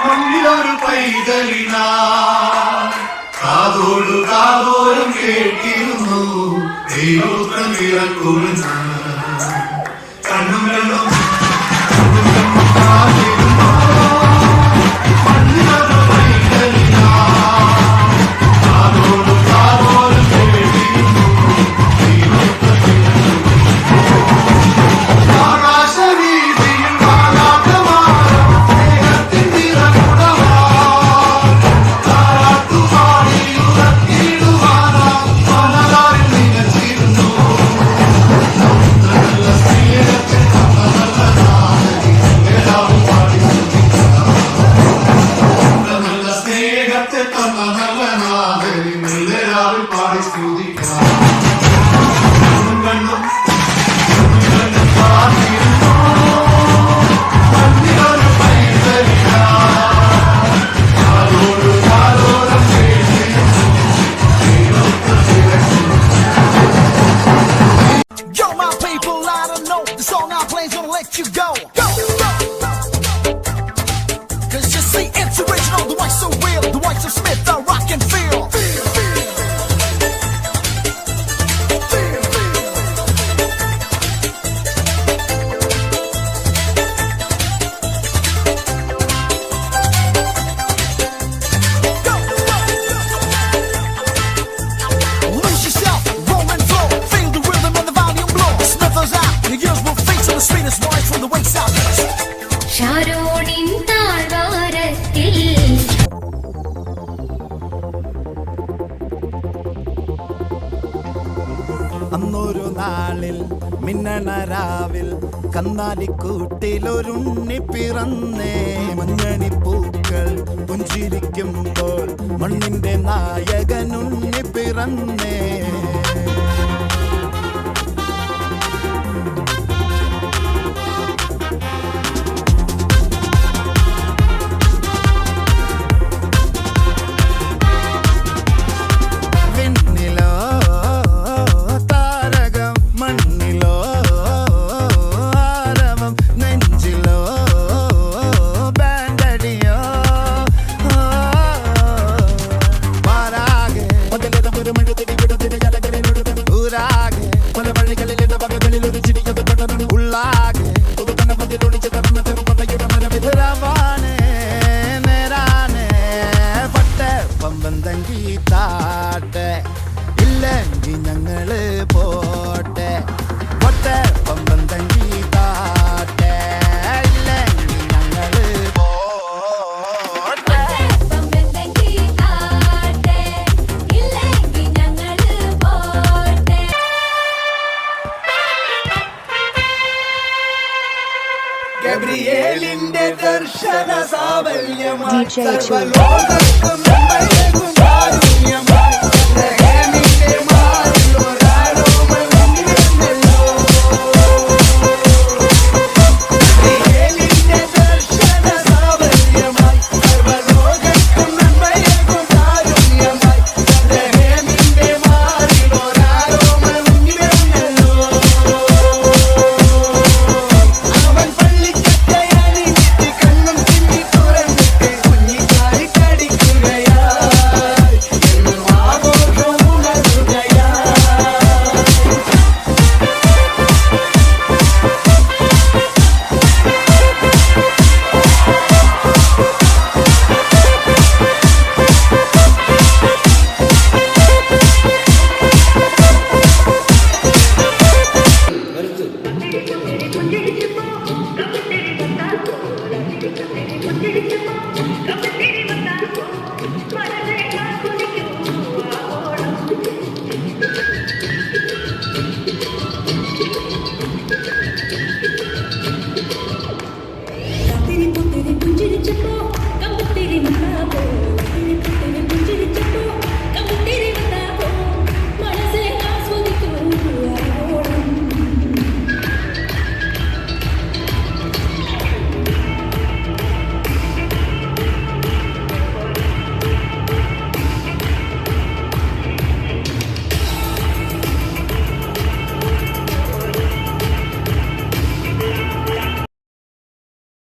മുന്നിലൊരു പൈതലിനാ കാതോടു കാതോരം കേട്ടിരുന്നു ദൈവപുത്രൻ വിറക്കുമെന്ന് കണ്ണും കണ്ണും you go, go, go. Cause you see it's original, the whites so real, the whites of Smith, the rock and feel. Lose yourself, roll and flow, feel the rhythm and the volume blow. Sniff those out, your ears will feature the sweetest voice from the wakes out. ഷാരോണിൻ താഴ്വാരത്തിൽ അന്നൊരു നാളിൽ മിന്നണരാവിൽ കന്നാലിക്കൂട്ടിലൊരുണ്ണി പിറന്നേ മഞ്ഞണിപ്പൂക്കൾ പുഞ്ചിരിക്കുമ്പോൾ മണ്ണിന്റെ നായകനുണ്ണി പിറന്നേ ഇല്ലെങ്കിൽ ഞങ്ങള് പോട്ടെ പൊട്ടെ പമ്പം തങ്കി താട്ടെ ഇല്ലെങ്കിൽ ഞങ്ങള് പോട്ടെ പമ്പം തങ്കി താട്ടെ ഇല്ലെങ്കിൽ ഞങ്ങള് പോട്ടെ. ഗബ്രിയേലിന്റെ ദർശന സാവല്യമായി പുഞ്ചിരിച്ചപ്പോ കമ്പത്തിരി മണ്ണാപ്പോ